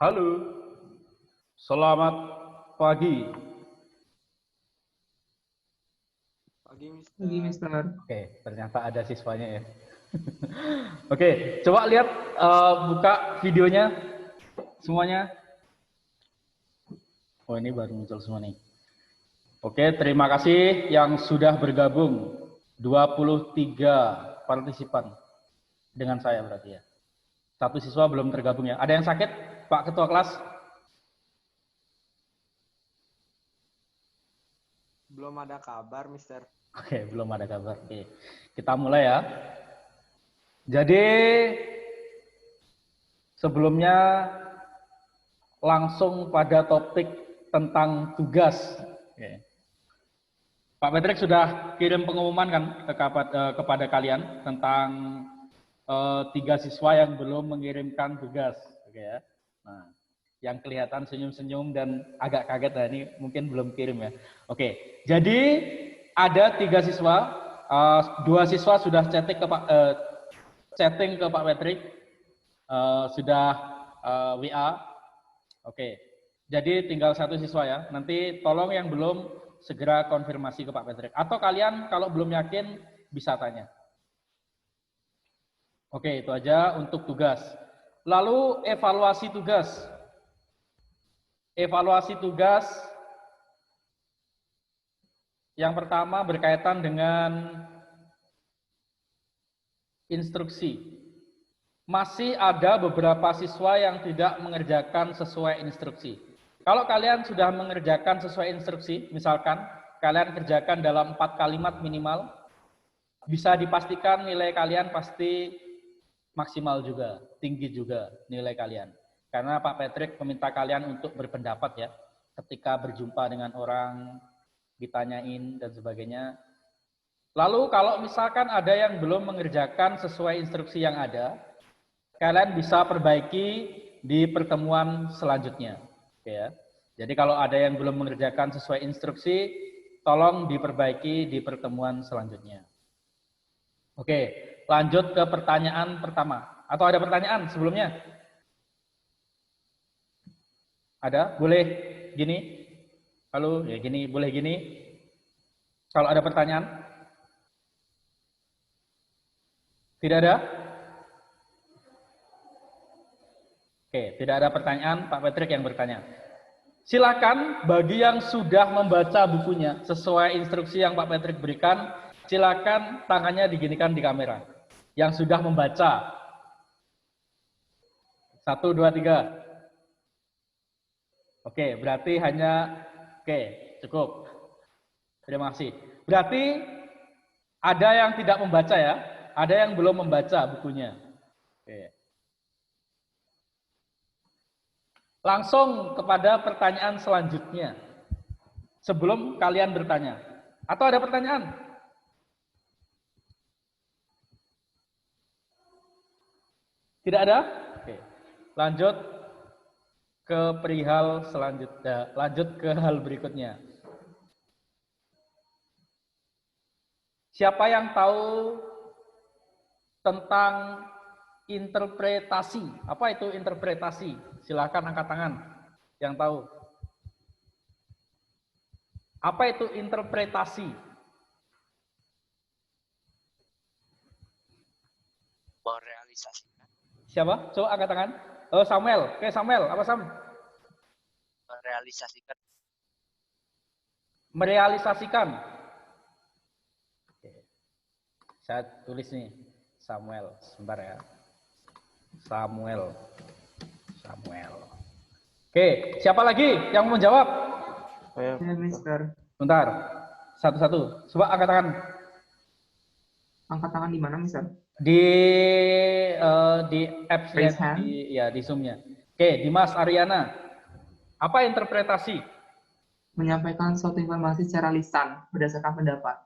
Halo, selamat pagi. Pagi, Mister. Pagi, Mister. Oke, ternyata ada siswanya ya. Oke, coba lihat buka videonya semuanya. Oh, ini baru muncul semua nih. Oke, terima kasih yang sudah bergabung. 23 partisipan dengan saya berarti ya. Satu siswa belum tergabung ya. Ada yang sakit, Pak Ketua Kelas? Belum ada kabar, Mister. Oke, belum ada kabar. Oke, kita mulai ya. Jadi sebelumnya langsung pada topik tentang tugas. Oke. Pak Patrick sudah kirim pengumuman kan kepada kalian tentang 3 siswa yang belum mengirimkan tugas. Oke ya. Nah, yang kelihatan senyum-senyum dan agak kaget, nah ini mungkin belum kirim ya. Oke, jadi ada 3 siswa, 2 siswa sudah chatting ke Pak Patrick, sudah WA. Oke, jadi tinggal 1 siswa ya. Nanti tolong yang belum segera konfirmasi ke Pak Patrick. Atau kalian kalau belum yakin bisa tanya. Oke, itu aja untuk tugas. Lalu evaluasi tugas. Evaluasi tugas yang pertama berkaitan dengan instruksi. Masih ada beberapa siswa yang tidak mengerjakan sesuai instruksi. Kalau kalian sudah mengerjakan sesuai instruksi, misalkan kalian kerjakan dalam 4 kalimat minimal, bisa dipastikan nilai kalian pasti maksimal juga, tinggi juga nilai kalian. Karena Pak Patrick meminta kalian untuk berpendapat ya, ketika berjumpa dengan orang, ditanyain dan sebagainya. Lalu kalau misalkan ada yang belum mengerjakan sesuai instruksi yang ada, kalian bisa perbaiki di pertemuan selanjutnya. Oke ya. Jadi kalau ada yang belum mengerjakan sesuai instruksi, tolong diperbaiki di pertemuan selanjutnya. Oke, lanjut ke pertanyaan pertama. Atau ada pertanyaan sebelumnya? Ada? Boleh gini? Halo, ya gini, boleh gini? Kalau ada pertanyaan? Tidak ada? Oke, tidak ada pertanyaan, Pak Patrick yang bertanya. Silakan bagi yang sudah membaca bukunya sesuai instruksi yang Pak Patrick berikan, silakan tangannya diginikan di kamera. Yang sudah membaca. 1, 2, 3. Oke, berarti hanya cukup. Terima kasih. Berarti ada yang tidak membaca ya, ada yang belum membaca bukunya. Oke. Langsung kepada pertanyaan selanjutnya. Sebelum kalian bertanya. Atau ada pertanyaan? Tidak ada? Oke. Lanjut ke perihal selanjutnya. Lanjut ke hal berikutnya. Siapa yang tahu tentang interpretasi? Apa itu interpretasi? Silakan angkat tangan yang tahu. Apa itu interpretasi? Merealisasikan. Siapa? Coba angkat tangan. Oh, Samuel. Oke, Samuel. Apa Sam? Merealisasikan. Merealisasikan. Oke. Saya tulis nih. Samuel. Sebentar ya. Samuel. Oke, siapa lagi yang mau menjawab? Ya, Mister. Bentar. Satu-satu. Coba angkat tangan. Angkat tangan di mana, Mister? Di apps-nya, Raise hand. di Zoom-nya. Oke, Dimas Ariana. Apa interpretasi? Menyampaikan suatu informasi secara lisan berdasarkan pendapat.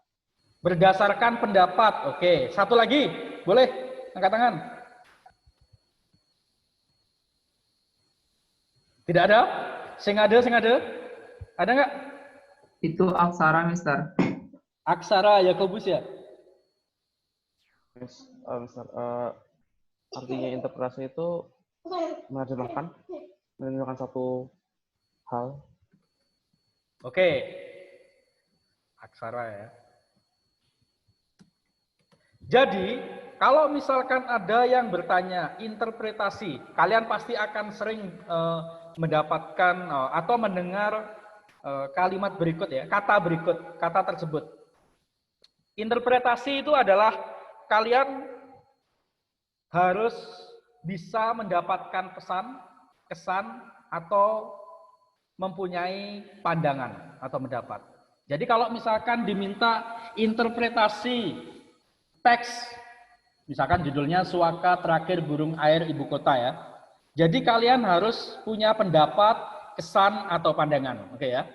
Berdasarkan pendapat. Oke, satu lagi. Boleh angkat tangan. Tidak ada? Sing ada? Ada nggak? Itu aksara, Mister. Aksara Yakobus ya? Mister, artinya interpretasi itu menerjemahkan. menunjukkan satu hal. Oke. Aksara ya. Jadi, kalau misalkan ada yang bertanya interpretasi, kalian pasti akan sering mendapatkan atau mendengar kalimat berikut ya, kata berikut, kata tersebut. Interpretasi itu adalah kalian harus bisa mendapatkan pesan, kesan, atau mempunyai pandangan atau mendapat. Jadi kalau misalkan diminta interpretasi teks, misalkan judulnya Suaka Terakhir Burung Air Ibu Kota ya. Jadi kalian harus punya pendapat, kesan, atau pandangan. Oke ya.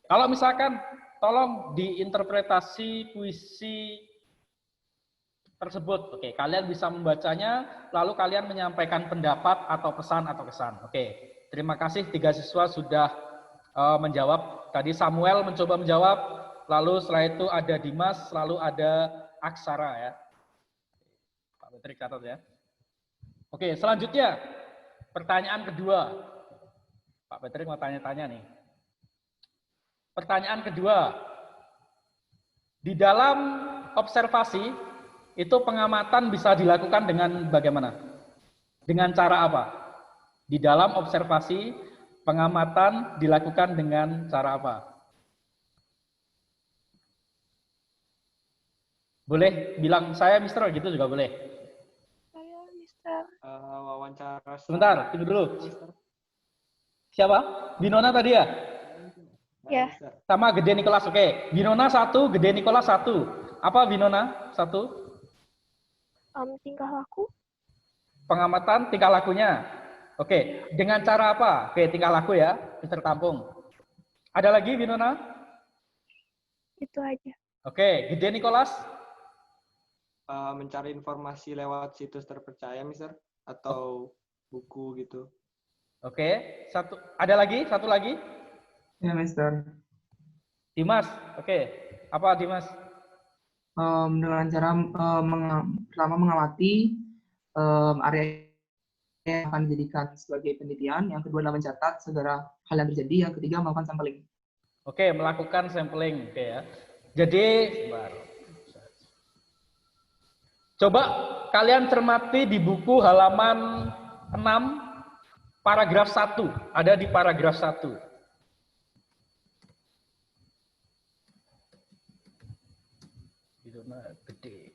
Kalau misalkan tolong diinterpretasi puisi tersebut. Oke, kalian bisa membacanya, lalu kalian menyampaikan pendapat atau pesan atau kesan. Oke, terima kasih 3 siswa sudah menjawab. Tadi Samuel mencoba menjawab, lalu setelah itu ada Dimas, lalu ada Aksara ya. Pak Patrick catat ya. Oke, selanjutnya pertanyaan kedua. Pak Patrick mau tanya-tanya nih. Pertanyaan kedua. Di dalam observasi itu pengamatan bisa dilakukan dengan bagaimana? Dengan cara apa? Di dalam observasi pengamatan dilakukan dengan cara apa? Boleh bilang saya Mister gitu juga boleh. Saya Mister. Wawancara. Sebentar, tunggu dulu. Mister. Siapa? Binona tadi ya? Ya. Mister. Sama Gede Nikolas, oke. Binona 1, Gede Nikolas 1. Apa Binona 1? Tingkah laku. Pengamatan tingkah lakunya. Oke, dengan cara apa? Oke, tingkah laku ya, Mister Kampung. Ada lagi Binona? Itu aja. Oke, Gede Nikolas? Mencari informasi lewat situs terpercaya, Mister, atau buku gitu. Oke, ada lagi? Satu lagi? Ya, Mister. Dimas, oke. Apa Dimas? Dengan cara pertama mengamati area yang akan dijadikan sebagai penelitian, yang kedua adalah mencatat segala hal yang terjadi, yang ketiga melakukan sampling. Oke, melakukan sampling, oke ya. Jadi, coba kalian cermati di buku halaman 6, paragraf 1. Ada di paragraf 1. Gede.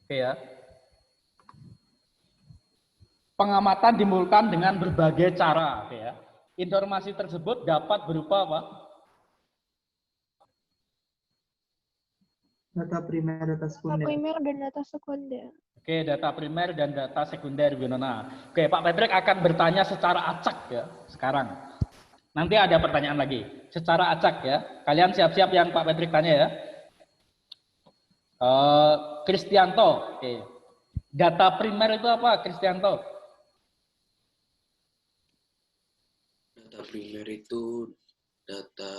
Oke ya. Pengamatan dimulakan dengan berbagai cara, oke ya. Informasi tersebut dapat berupa apa? Data primer, data Data sekunder. primer dan data sekunder. Oke, data primer dan data sekunder, Winona. Oke, Pak Patrick akan bertanya secara acak ya sekarang. Nanti ada pertanyaan lagi. Secara acak ya. Kalian siap-siap yang Pak Patrick tanya ya. Kristianto. Oke. Data primer itu apa, Kristianto? Data primer itu data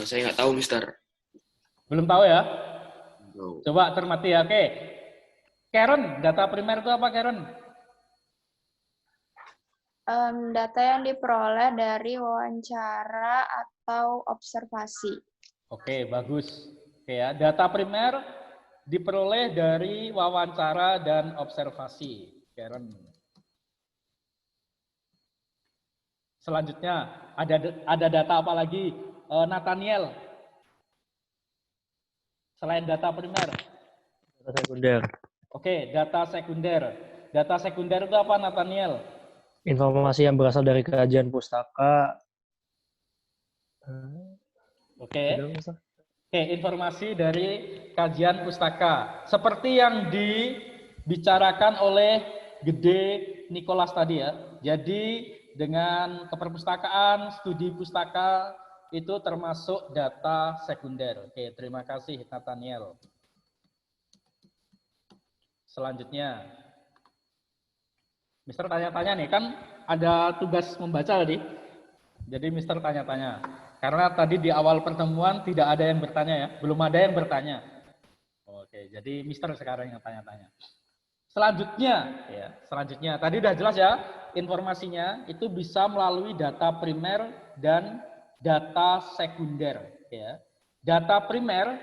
saya nggak tahu, Mister. Belum tahu ya? No. Coba cermati ya. Oke. Karen, data primer itu apa, Karen? Data yang diperoleh dari wawancara atau observasi. Oke, bagus. Oke ya, data primer diperoleh dari wawancara dan observasi. Karen. Selanjutnya, ada data apa lagi? Nathaniel. Selain data primer. Data sekunder. Oke, data sekunder. Data sekunder itu apa, Nathaniel? Informasi yang berasal dari kajian pustaka. Oke. Gitu, Mister. Oke, informasi dari kajian pustaka. Seperti yang dibicarakan oleh Gede Nikolas tadi ya. Jadi dengan keperpustakaan, studi pustaka itu termasuk data sekunder. Oke, terima kasih Nathaniel. Selanjutnya. Mister tanya-tanya nih, kan ada tugas membaca tadi. Jadi Mister tanya-tanya. Karena tadi di awal pertemuan tidak ada yang bertanya ya, belum ada yang bertanya. Oke, jadi Mister sekarang yang tanya-tanya. Selanjutnya, ya, selanjutnya. Tadi udah jelas ya, informasinya itu bisa melalui data primer dan data sekunder. Ya. Data primer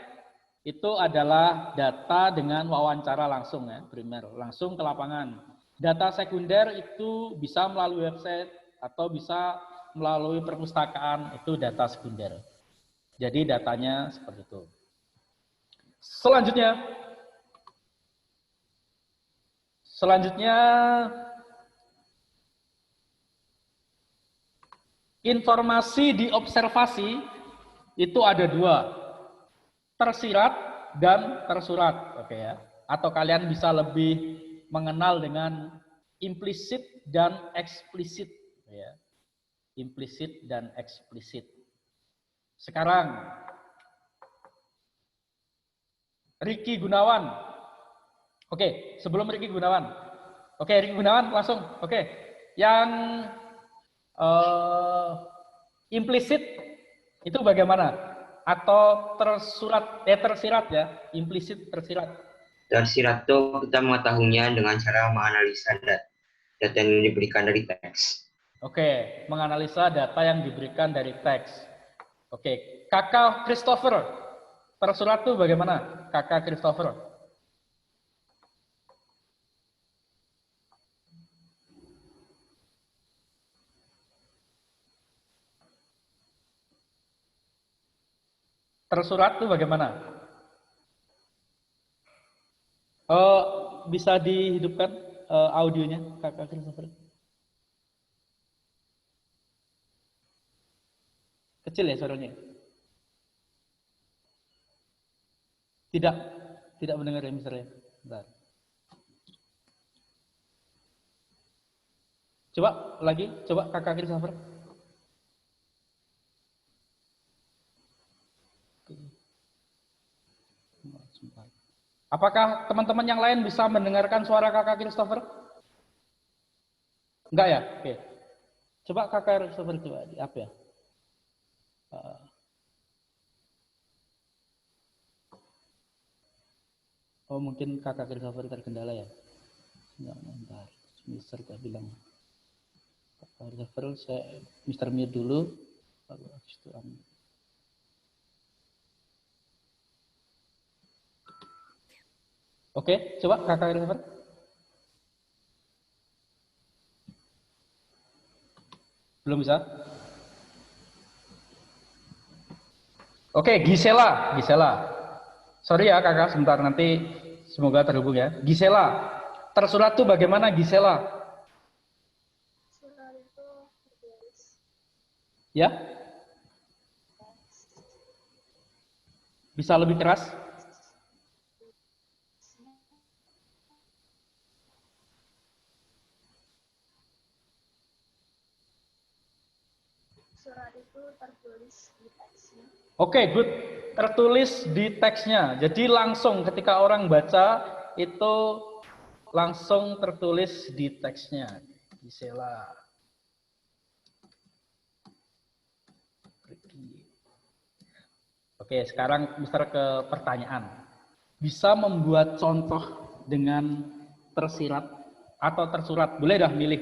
itu adalah data dengan wawancara langsung ya, primer, langsung ke lapangan. Data sekunder itu bisa melalui website atau bisa melalui perpustakaan, itu data sekunder. Jadi datanya seperti itu. Selanjutnya informasi di observasi itu ada dua, tersirat dan tersurat, oke ya. Atau kalian bisa lebih mengenal dengan implisit dan eksplisit, ya. Implisit dan eksplisit. Sekarang Ricky Gunawan. Oke, sebelum Ricky Gunawan. Oke, Ricky Gunawan langsung. Oke. Yang implisit itu bagaimana? Atau tersirat ya? Implisit tersirat. Tersirat itu kita mengetahuinya dengan cara menganalisa data yang diberikan dari teks. Oke, menganalisa data yang diberikan dari teks. Oke, Kakak Christopher, tersurat itu bagaimana? Kakak Christopher. Tersurat itu bagaimana? Bisa dihidupkan audionya, Kakak Christopher. Kecil ya suaranya? Tidak mendengar ya misalnya. Bentar. Coba Kakak Christopher. Apakah teman-teman yang lain bisa mendengarkan suara Kakak Christopher? Enggak ya? Oke. Coba Kakak Christopher coba di apa ya? Oh mungkin Kakak Christopher terkendala ya? Enggak, bentar. Mister gak bilang. Kakak Christopher saya Mister mute dulu. Lalu habis itu Oke, coba Kakak Christopher. Belum bisa? Oke, Gisela. Sorry ya Kakak, sebentar nanti semoga terhubung ya. Gisela, tersurat tuh bagaimana Gisela? Surat itu tertulis. Ya? Bisa lebih keras? Surat itu tertulis di teksnya. Oke, good. Tertulis di teksnya. Jadi langsung ketika orang baca itu langsung tertulis di teksnya. Gisela. Oke, sekarang Mister ke pertanyaan. Bisa membuat contoh dengan tersirat atau tersurat? Boleh dah milih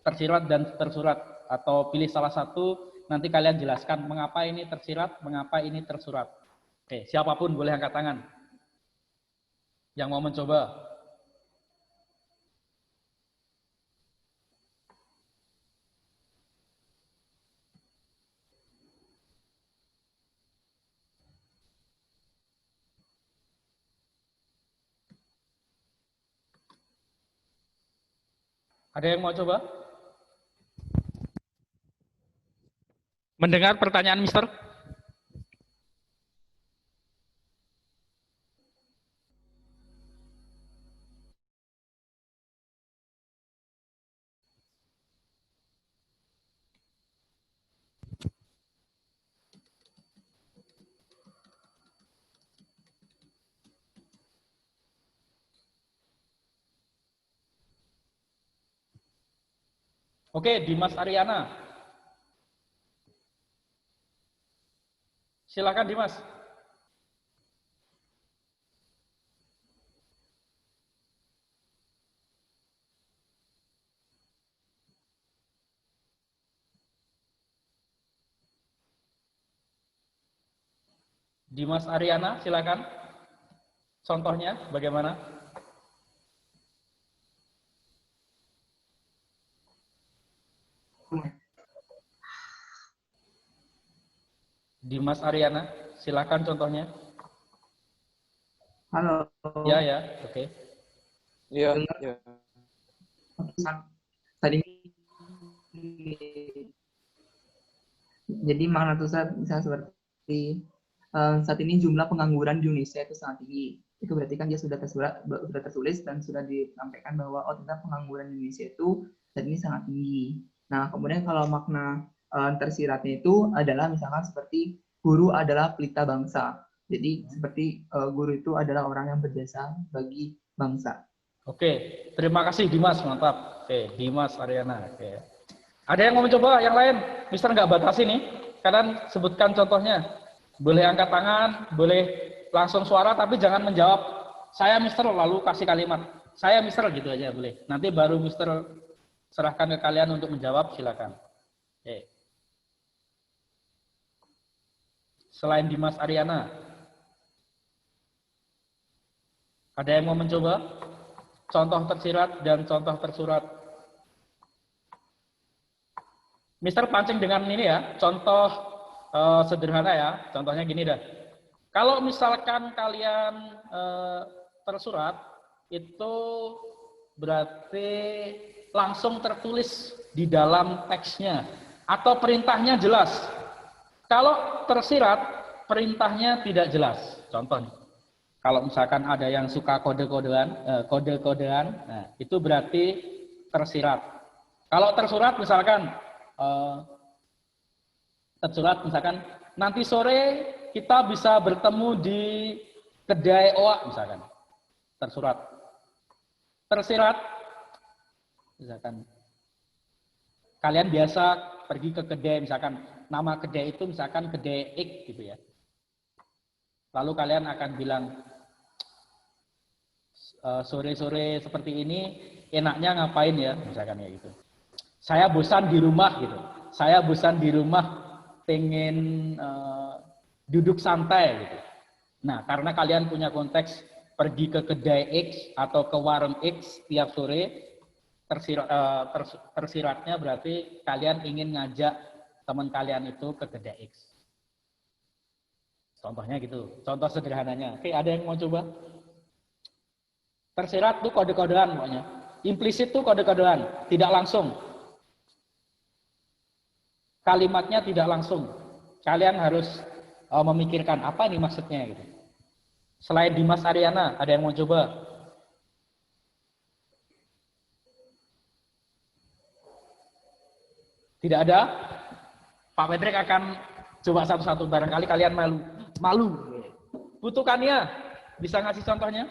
tersirat dan tersurat. Atau pilih salah satu, nanti kalian jelaskan mengapa ini tersirat, mengapa ini tersurat. Oke, siapapun boleh angkat tangan. Yang mau mencoba. Ada yang mau coba? Mendengar pertanyaan Mister? Oke, Dimas Ariana. Silakan Dimas. Dimas Ariana, silakan. Contohnya bagaimana? Dimas Ariana, silakan contohnya. Halo. Ya, ya, oke. Iya, Dengar? iya. Tadi jadi makna tulisan bisa seperti saat ini jumlah pengangguran di Indonesia itu sangat tinggi. Itu berarti kan dia sudah tertulis dan sudah disampaikan bahwa oh ternyata pengangguran di Indonesia itu saat ini sangat tinggi. Nah, kemudian kalau makna tersiratnya itu adalah misalkan seperti guru adalah pelita bangsa. Jadi seperti guru itu adalah orang yang berjasa bagi bangsa. Oke, terima kasih Dimas, mantap. Oke, Dimas Ariana. Oke. Ada yang mau mencoba yang lain? Mister nggak batasi nih. Kalian sebutkan contohnya. Boleh angkat tangan, boleh langsung suara, tapi jangan menjawab saya Mister lalu kasih kalimat. Saya Mister gitu aja boleh. Nanti baru Mister serahkan ke kalian untuk menjawab, silakan. Oke. Selain Dimas Ariana, ada yang mau mencoba? Contoh tersirat dan contoh tersurat. Mister pancing dengan ini ya, contoh sederhana ya. Contohnya gini dah. Kalau misalkan kalian tersurat, itu berarti langsung tertulis di dalam teksnya. Atau perintahnya jelas. Kalau tersirat, perintahnya tidak jelas. Contoh nih. Kalau misalkan ada yang suka kode-kodean, nah, itu berarti tersirat. Kalau tersurat misalkan, nanti sore kita bisa bertemu di kedai oak misalkan, tersurat. Tersirat, misalkan kalian biasa pergi ke kedai, misalkan nama kedai itu misalkan kedai X gitu ya. Lalu kalian akan bilang, sore-sore seperti ini enaknya ngapain ya, misalkan ya gitu. Saya bosan di rumah gitu. Saya bosan di rumah, pengen duduk santai gitu. Nah, karena kalian punya konteks pergi ke kedai X atau ke warung X tiap sore, tersiratnya berarti kalian ingin ngajak teman kalian itu ke kedai X. Contohnya gitu. Contoh sederhananya. Oke, ada yang mau coba? Tersirat tuh kode-kodean pokoknya. Implisit tuh kode-kodean, tidak langsung. Kalimatnya tidak langsung. Kalian harus memikirkan apa nih maksudnya gitu. Selain Dimas Ariana, ada yang mau coba? Tidak ada? Pak Patrick akan coba satu-satu, barangkali kalian malu. Butuhkannya, bisa ngasih contohnya?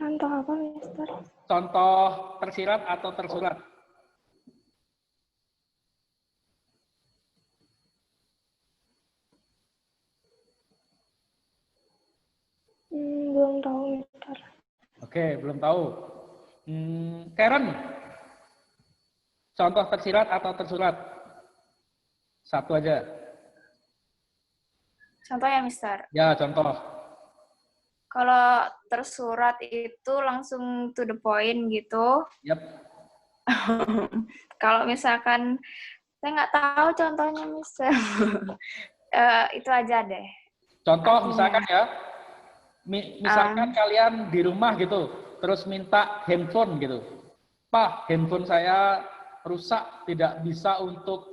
Contoh apa, Mister? Contoh tersirat atau tersurat? Belum tahu, Mister. Oke, belum tahu. Karen, contoh tersirat atau tersurat? Satu aja. Contoh ya, Mister. Ya, contoh. Kalau tersurat itu langsung to the point gitu. Yap. Kalau misalkan saya nggak tahu contohnya, Mister. Itu aja deh. Contoh Artinya. misalkan ya, misalkan kalian di rumah gitu, terus minta handphone gitu. Pak, handphone saya rusak, tidak bisa untuk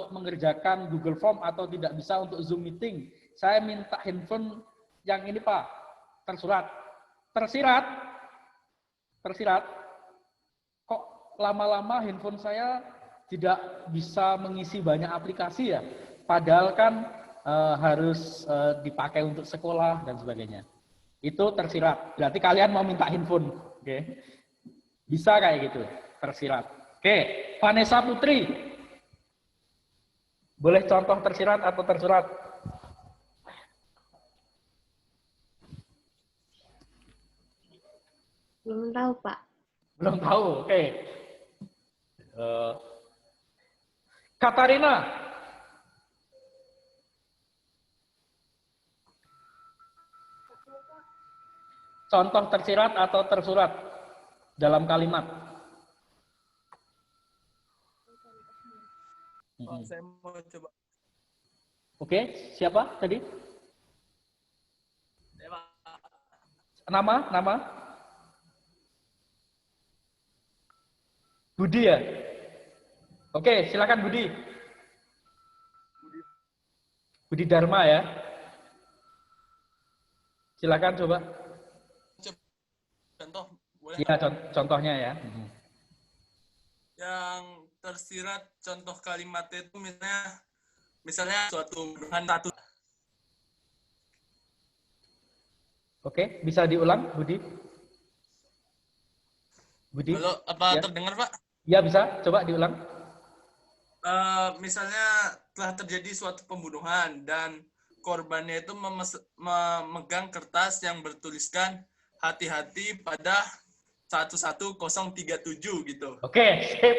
mengerjakan Google Form atau tidak bisa untuk Zoom meeting. Saya minta handphone yang ini Pak, tersurat. Tersirat. Kok lama-lama handphone saya tidak bisa mengisi banyak aplikasi ya? Padahal kan harus dipakai untuk sekolah dan sebagainya. Itu tersirat. Berarti kalian mau minta handphone, oke? Bisa kayak gitu, tersirat. Oke, Vanessa Putri. Boleh contoh tersirat atau tersurat? Belum tahu, Pak. Belum tahu, oke. Katarina. contoh tersirat atau tersurat dalam kalimat. Saya mau coba. Oke, siapa tadi? Nama? Budi ya? Oke, silakan Budi. Budi Dharma ya. Silakan coba. Contoh, boleh? Iya, contohnya ya. Yang tersirat contoh kalimatnya itu misalnya suatu pembunuhan satu. Oke, bisa diulang, Budi? Budi? Halo, apa Ya. terdengar, Pak? Ya, bisa. Coba diulang. Misalnya telah terjadi suatu pembunuhan dan korbannya itu memegang kertas yang bertuliskan hati-hati pada 11037 gitu. Oke, sip.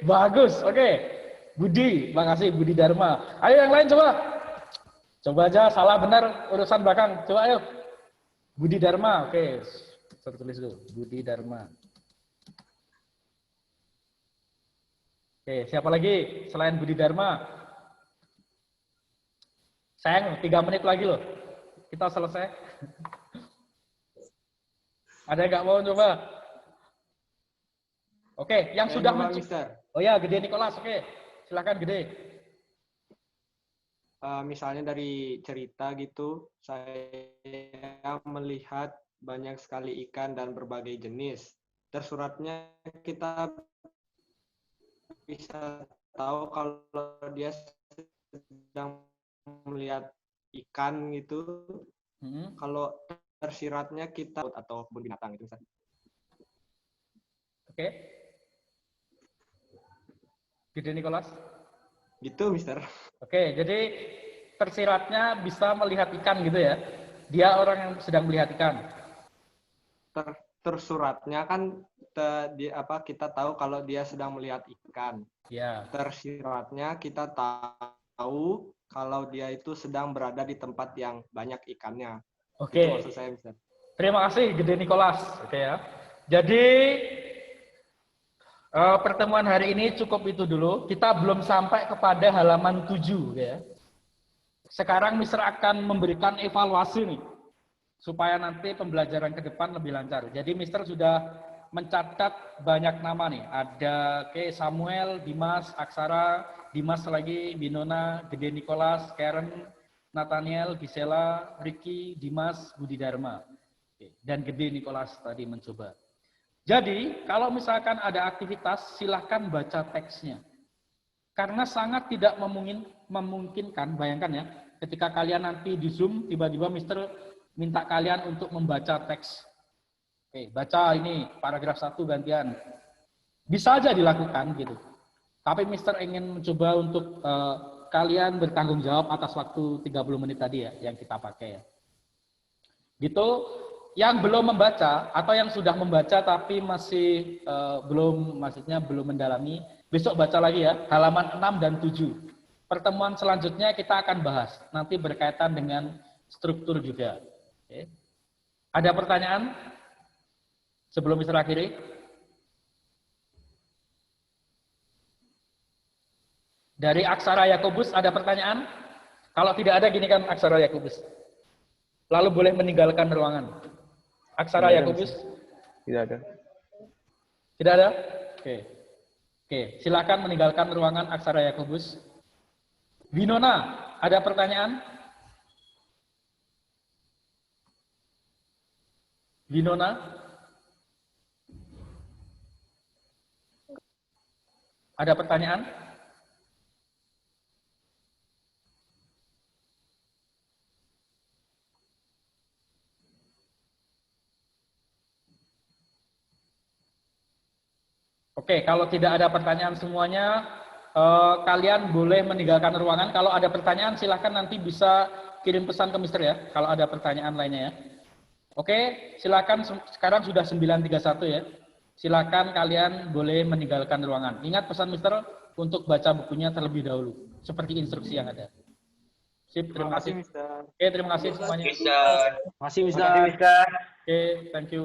Bagus. Oke. Budi, makasih Budi Dharma. Ayo yang lain coba. Coba aja salah benar urusan belakang. Coba ayo. Budi Dharma. Oke. Saya tulis dulu. Budi Dharma. Oke, siapa lagi selain Budi Dharma? Sayang, 3 menit lagi loh. Kita selesai. Ada yang nggak mau coba? Oke, yang Saya sudah coba, Mister. Oh ya, Gede Nicholas. Oke, silakan Gede. Misalnya dari cerita gitu, saya melihat banyak sekali ikan dan berbagai jenis. Tersuratnya kita bisa tahu kalau dia sedang melihat ikan gitu. Kalau tersiratnya kita atau kebun binatang gitu. Oke. Gede Nicholas. Gitu, Mister. Oke, jadi tersiratnya bisa melihat ikan gitu ya. Dia orang yang sedang melihat ikan. Tersuratnya kan kita tahu kalau dia sedang melihat ikan. Ya. Tersiratnya kita tahu kalau dia itu sedang berada di tempat yang banyak ikannya. Oke. Itu maksud saya, Mister. Terima kasih Gede Nicholas. Oke ya. Jadi pertemuan hari ini cukup itu dulu. Kita belum sampai kepada halaman 7 ya. Sekarang Mister akan memberikan evaluasi nih supaya nanti pembelajaran ke depan lebih lancar. Jadi Mister sudah mencatat banyak nama nih. Ada Samuel, Dimas, Aksara, Dimas lagi, Binona, Gede Nicholas, Karen, Nathaniel, Gisela, Ricky, Dimas, Budi Dharma. Dan Gede Nicholas tadi mencoba. Jadi, kalau misalkan ada aktivitas, silahkan baca teksnya. Karena sangat tidak memungkinkan, bayangkan ya, ketika kalian nanti di Zoom, tiba-tiba Mister minta kalian untuk membaca teks. Oke, baca ini, paragraf 1 gantian. Bisa aja dilakukan gitu. Tapi Mister ingin mencoba untuk kalian bertanggung jawab atas waktu 30 menit tadi ya, yang kita pakai ya. Gitu. Yang belum membaca atau yang sudah membaca tapi masih belum mendalami, besok baca lagi ya, halaman 6 dan 7. Pertemuan selanjutnya kita akan bahas, nanti berkaitan dengan struktur juga. Oke. Ada pertanyaan sebelum Mister akhiri? Dari Aksara Yakobus ada pertanyaan? Kalau tidak ada, gini kan Aksara Yakobus. Lalu boleh meninggalkan ruangan. Aksara Yakobus? Tidak ada. Tidak ada? Oke. Oke, silakan meninggalkan ruangan Aksara Yakobus. Winona, ada pertanyaan? Winona? Ada pertanyaan? Oke, kalau tidak ada pertanyaan semuanya, kalian boleh meninggalkan ruangan. Kalau ada pertanyaan, silahkan nanti bisa kirim pesan ke Mister ya, kalau ada pertanyaan lainnya ya. Oke, silakan, sekarang sudah 9.31 ya. Silakan kalian boleh meninggalkan ruangan. Ingat pesan Mister untuk baca bukunya terlebih dahulu, seperti instruksi yang ada. Sip, terima kasih. Mister. Oke, terima kasih semuanya. Mister. Makasih, Terima kasih, Mister. Oke, thank you.